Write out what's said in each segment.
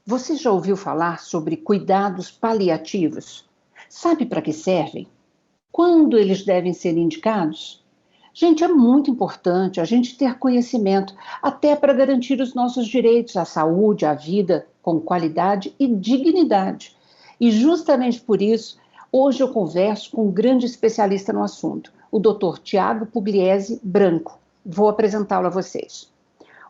Você já ouviu falar sobre cuidados paliativos? Sabe para que servem? Quando eles devem ser indicados? Gente, é muito importante a gente ter conhecimento, até para garantir os nossos direitos à saúde, à vida com qualidade e dignidade. E justamente por isso, hoje eu converso com um grande especialista no assunto, o Dr. Tiago Pugliese Branco. Vou apresentá-lo a vocês.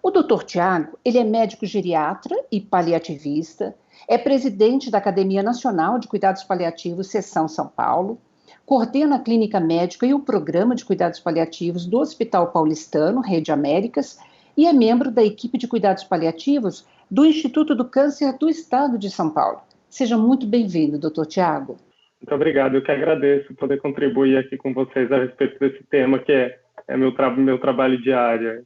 O Dr. Tiago, ele é médico geriatra e paliativista, é presidente da Academia Nacional de Cuidados Paliativos, Seção São Paulo, coordena a clínica médica e o programa de cuidados paliativos do Hospital Paulistano, Rede Américas, e é membro da equipe de cuidados paliativos do Instituto do Câncer do Estado de São Paulo. Seja muito bem-vindo, Dr. Tiago. Muito obrigado, eu que agradeço poder contribuir aqui com vocês a respeito desse tema que é meu trabalho diário.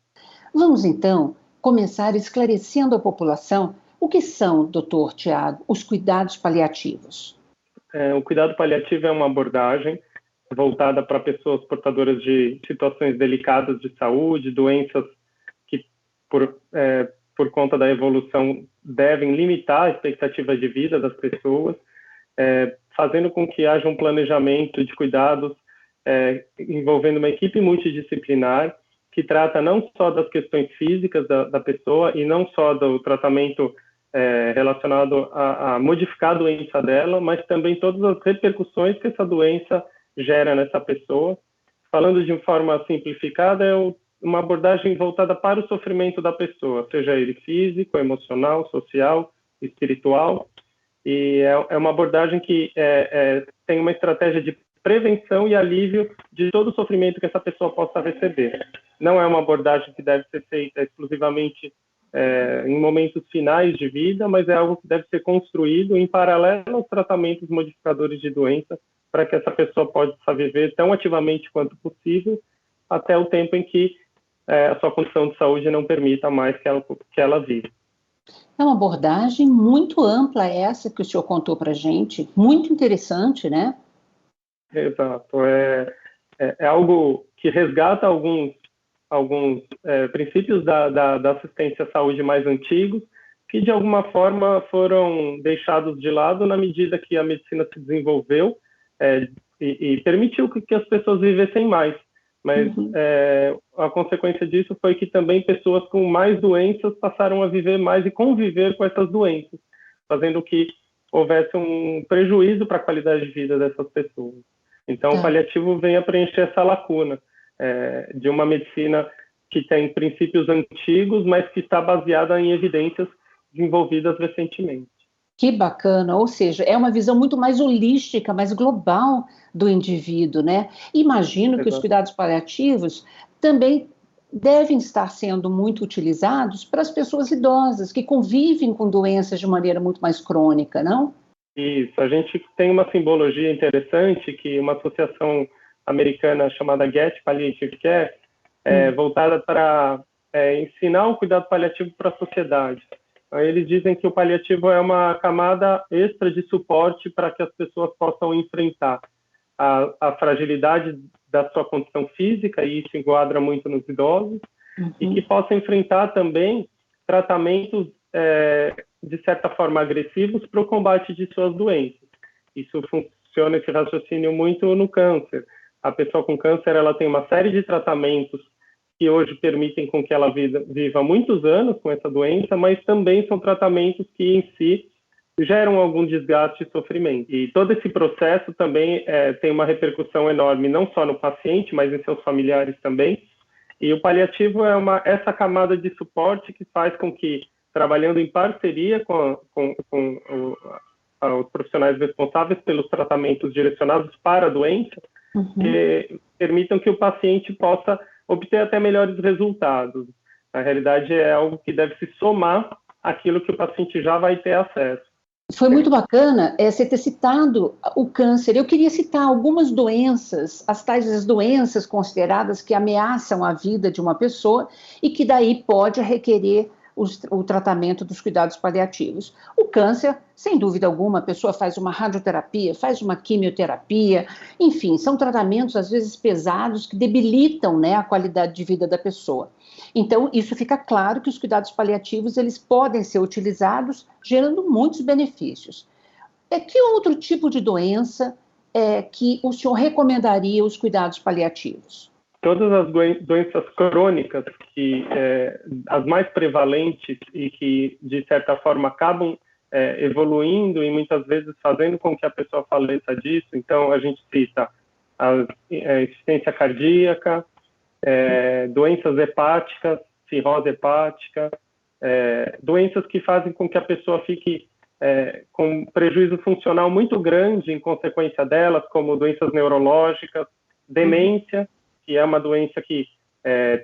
Vamos, então, começar esclarecendo à população o que são, doutor Tiago, os cuidados paliativos. O cuidado paliativo é uma abordagem voltada para pessoas portadoras de situações delicadas de saúde, doenças que, por conta da evolução, devem limitar a expectativa de vida das pessoas, fazendo com que haja um planejamento de cuidados envolvendo uma equipe multidisciplinar que trata não só das questões físicas da pessoa e não só do tratamento relacionado a modificar a doença dela, mas também todas as repercussões que essa doença gera nessa pessoa. Falando de forma simplificada, é uma abordagem voltada para o sofrimento da pessoa, seja ele físico, emocional, social, espiritual, e é uma abordagem que tem uma estratégia de prevenção e alívio de todo o sofrimento que essa pessoa possa receber. Não é uma abordagem que deve ser feita exclusivamente em momentos finais de vida, mas é algo que deve ser construído em paralelo aos tratamentos modificadores de doença, para que essa pessoa possa viver tão ativamente quanto possível, até o tempo em que a sua condição de saúde não permita mais que ela viva. É uma abordagem muito ampla essa que o senhor contou para a gente, muito interessante, né? Exato. É algo que resgata alguns princípios da assistência à saúde mais antigos, que de alguma forma foram deixados de lado na medida que a medicina se desenvolveu e permitiu que as pessoas vivessem mais. Mas a consequência disso foi que também pessoas com mais doenças passaram a viver mais e conviver com essas doenças, fazendo que houvesse um prejuízo para a qualidade de vida dessas pessoas. Então, o paliativo vem a preencher essa lacuna de uma medicina que tem princípios antigos, mas que está baseada em evidências desenvolvidas recentemente. Que bacana, ou seja, é uma visão muito mais holística, mais global do indivíduo, né? Imagino que os cuidados paliativos também devem estar sendo muito utilizados para as pessoas idosas, que convivem com doenças de maneira muito mais crônica, não? Isso, a gente tem uma simbologia interessante que uma associação americana chamada Get Palliative Care voltada para ensinar o cuidado paliativo para a sociedade. Aí eles dizem que o paliativo é uma camada extra de suporte para que as pessoas possam enfrentar a fragilidade da sua condição física, e isso enquadra muito nos idosos, e que possam enfrentar também tratamentos de certa forma agressivos para o combate de suas doenças. Isso funciona, esse raciocínio, muito no câncer. A pessoa com câncer, ela tem uma série de tratamentos que hoje permitem com que ela viva muitos anos com essa doença, mas também são tratamentos que em si geram algum desgaste e sofrimento. E todo esse processo também tem uma repercussão enorme, não só no paciente, mas em seus familiares também. E o paliativo é essa camada de suporte que faz com que, trabalhando em parceria com os profissionais responsáveis pelos tratamentos direcionados para a doença, que permitam que o paciente possa obter até melhores resultados. Na realidade, é algo que deve se somar àquilo que o paciente já vai ter acesso. Foi muito bacana você ter citado o câncer. Eu queria citar algumas doenças, as tais doenças consideradas que ameaçam a vida de uma pessoa e que daí pode requerer o tratamento dos cuidados paliativos. O câncer, sem dúvida alguma, a pessoa faz uma radioterapia, faz uma quimioterapia, enfim, são tratamentos às vezes pesados que debilitam, né, a qualidade de vida da pessoa. Então, isso fica claro que os cuidados paliativos, eles podem ser utilizados gerando muitos benefícios. Que outro tipo de doença que o senhor recomendaria os cuidados paliativos? Todas as doenças crônicas, as mais prevalentes e que, de certa forma, acabam evoluindo e muitas vezes fazendo com que a pessoa faleça disso. Então, a gente cita a insuficiência cardíaca, doenças hepáticas, cirrose hepática, doenças que fazem com que a pessoa fique com prejuízo funcional muito grande em consequência delas, como doenças neurológicas, demência, que é uma doença que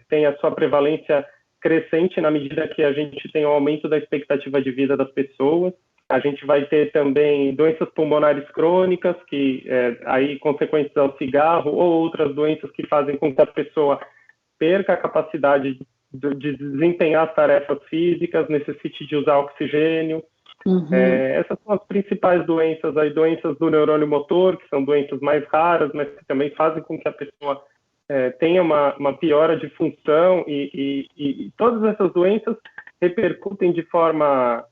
tem a sua prevalência crescente na medida que a gente tem o aumento da expectativa de vida das pessoas. A gente vai ter também doenças pulmonares crônicas, que aí consequências ao cigarro, ou outras doenças que fazem com que a pessoa perca a capacidade de desempenhar as tarefas físicas, necessite de usar oxigênio. Essas são as principais doenças, aí, doenças do neurônio motor, que são doenças mais raras, mas que também fazem com que a pessoa tenha uma piora de função, e todas essas doenças repercutem de forma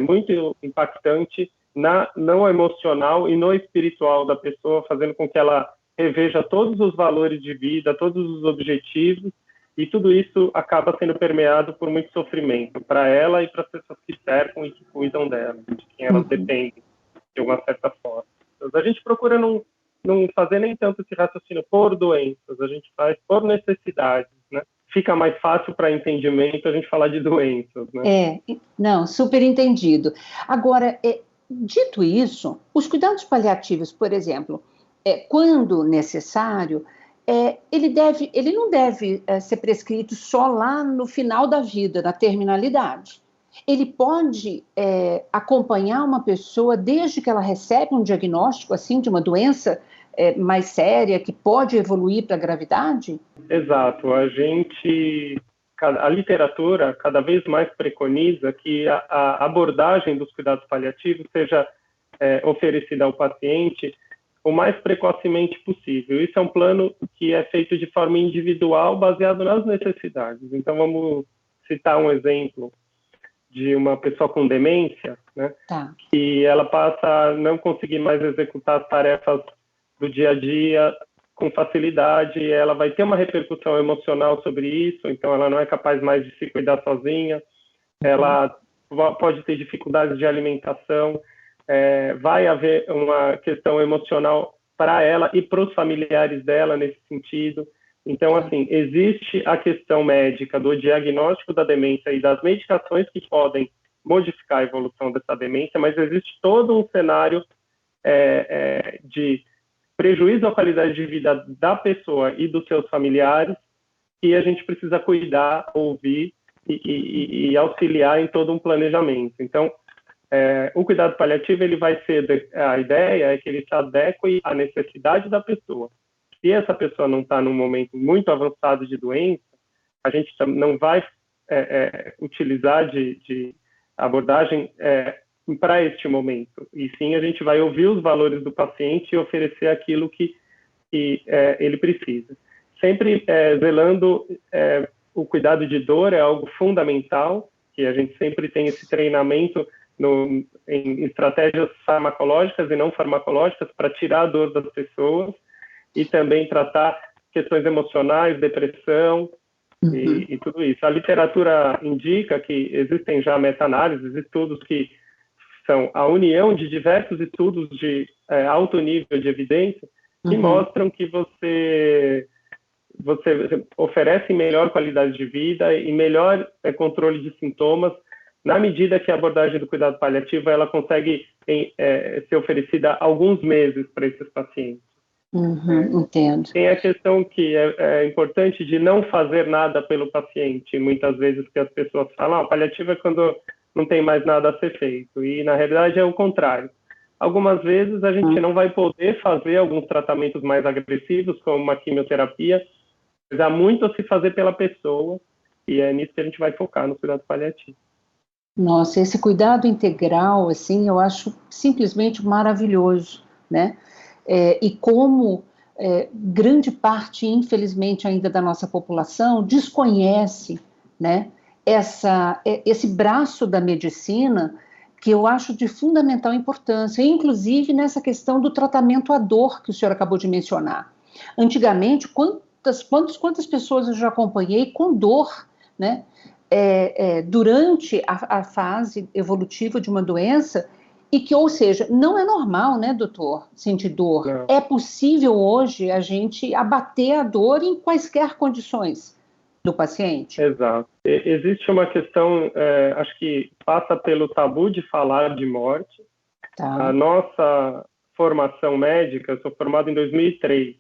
muito impactante no emocional e no espiritual da pessoa, fazendo com que ela reveja todos os valores de vida, todos os objetivos, e tudo isso acaba sendo permeado por muito sofrimento para ela e para as pessoas que cercam e que cuidam dela, de quem elas dependem, de uma certa forma. Então, a gente procura não fazer nem tanto esse raciocínio por doenças, a gente faz por necessidades, né? Fica mais fácil para entendimento a gente falar de doenças, né? Não, super entendido. Agora, dito isso, os cuidados paliativos, por exemplo, quando necessário, ele não deve ser prescrito só lá no final da vida, na terminalidade. Ele pode acompanhar uma pessoa desde que ela recebe um diagnóstico assim de uma doença mais séria que pode evoluir para a gravidade? Exato. A literatura cada vez mais preconiza que a abordagem dos cuidados paliativos seja oferecida ao paciente o mais precocemente possível. Isso é um plano que é feito de forma individual, baseado nas necessidades. Então, vamos citar um exemplo de uma pessoa com demência, né? Tá. Que ela passa a não conseguir mais executar as tarefas do dia a dia com facilidade, ela vai ter uma repercussão emocional sobre isso, então ela não é capaz mais de se cuidar sozinha, ela pode ter dificuldades de alimentação, vai haver uma questão emocional para ela e para os familiares dela nesse sentido. Então, assim, existe a questão médica do diagnóstico da demência e das medicações que podem modificar a evolução dessa demência, mas existe todo um cenário de prejuízo à qualidade de vida da pessoa e dos seus familiares que a gente precisa cuidar, ouvir e auxiliar em todo um planejamento. Então, o cuidado paliativo, ele vai ser, a ideia é que ele se adeque à necessidade da pessoa. Se essa pessoa não está num momento muito avançado de doença, a gente não vai utilizar de abordagem para este momento. E sim, a gente vai ouvir os valores do paciente e oferecer aquilo que ele precisa. Sempre zelando, o cuidado de dor é algo fundamental, que a gente sempre tem esse treinamento em estratégias farmacológicas e não farmacológicas para tirar a dor das pessoas e também tratar questões emocionais, depressão e tudo isso. A literatura indica que existem já meta-análises, estudos que são a união de diversos estudos de alto nível de evidência que mostram que você oferece melhor qualidade de vida e melhor controle de sintomas na medida que a abordagem do cuidado paliativo ela consegue ser oferecida há alguns meses para esses pacientes. Entendo. Tem a questão que é importante de não fazer nada pelo paciente. Muitas vezes que as pessoas falam, paliativo é quando não tem mais nada a ser feito. E, na realidade, é o contrário. Algumas vezes a gente não vai poder fazer alguns tratamentos mais agressivos, como uma quimioterapia, mas há muito a se fazer pela pessoa e é nisso que a gente vai focar no cuidado paliativo. Nossa, esse cuidado integral, assim, eu acho simplesmente maravilhoso, né? E como grande parte, infelizmente, ainda da nossa população desconhece, né, esse braço da medicina que eu acho de fundamental importância, inclusive nessa questão do tratamento à dor que o senhor acabou de mencionar. Antigamente, quantas pessoas eu já acompanhei com dor, né? Durante a fase evolutiva de uma doença, e que, ou seja, não é normal, né, doutor, sentir dor. Não. É possível hoje a gente abater a dor em quaisquer condições do paciente? Exato. Existe uma questão, acho que passa pelo tabu de falar de morte. Tá. A nossa formação médica, eu sou formado em 2003,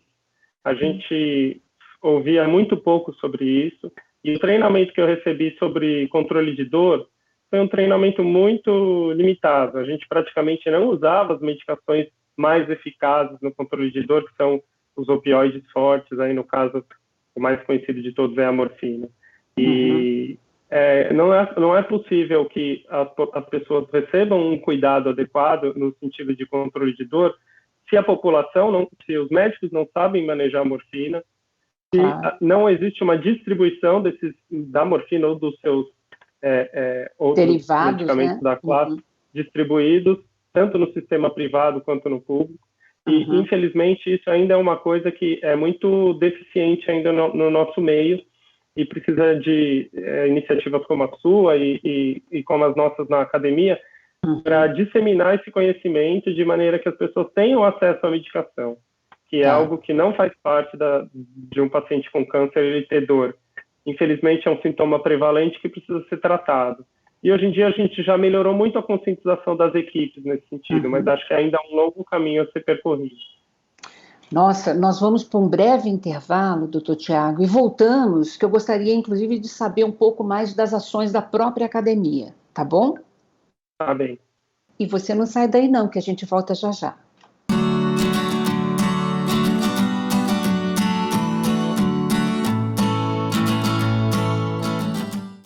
a gente ouvia muito pouco sobre isso, e o treinamento que eu recebi sobre controle de dor foi um treinamento muito limitado. A gente praticamente não usava as medicações mais eficazes no controle de dor, que são os opioides fortes, aí no caso, o mais conhecido de todos é a morfina. E não é possível que as pessoas recebam um cuidado adequado no sentido de controle de dor se a população, se os médicos não sabem manejar a morfina, se não existe uma distribuição da morfina ou dos seus outros derivados, medicamentos, né, da classe, distribuídos tanto no sistema privado quanto no público. E, infelizmente, isso ainda é uma coisa que é muito deficiente ainda no nosso meio, e precisa de iniciativas como a sua e como as nossas na academia, para disseminar esse conhecimento de maneira que as pessoas tenham acesso à medicação, que é algo que não faz parte de um paciente com câncer ele ter dor. Infelizmente, é um sintoma prevalente que precisa ser tratado. E hoje em dia a gente já melhorou muito a conscientização das equipes nesse sentido, mas acho que ainda há um longo caminho a ser percorrido. Nossa, nós vamos para um breve intervalo, doutor Tiago, e voltamos, que eu gostaria, inclusive, de saber um pouco mais das ações da própria academia, tá bom? Tá bem. E você não sai daí não, que a gente volta já já.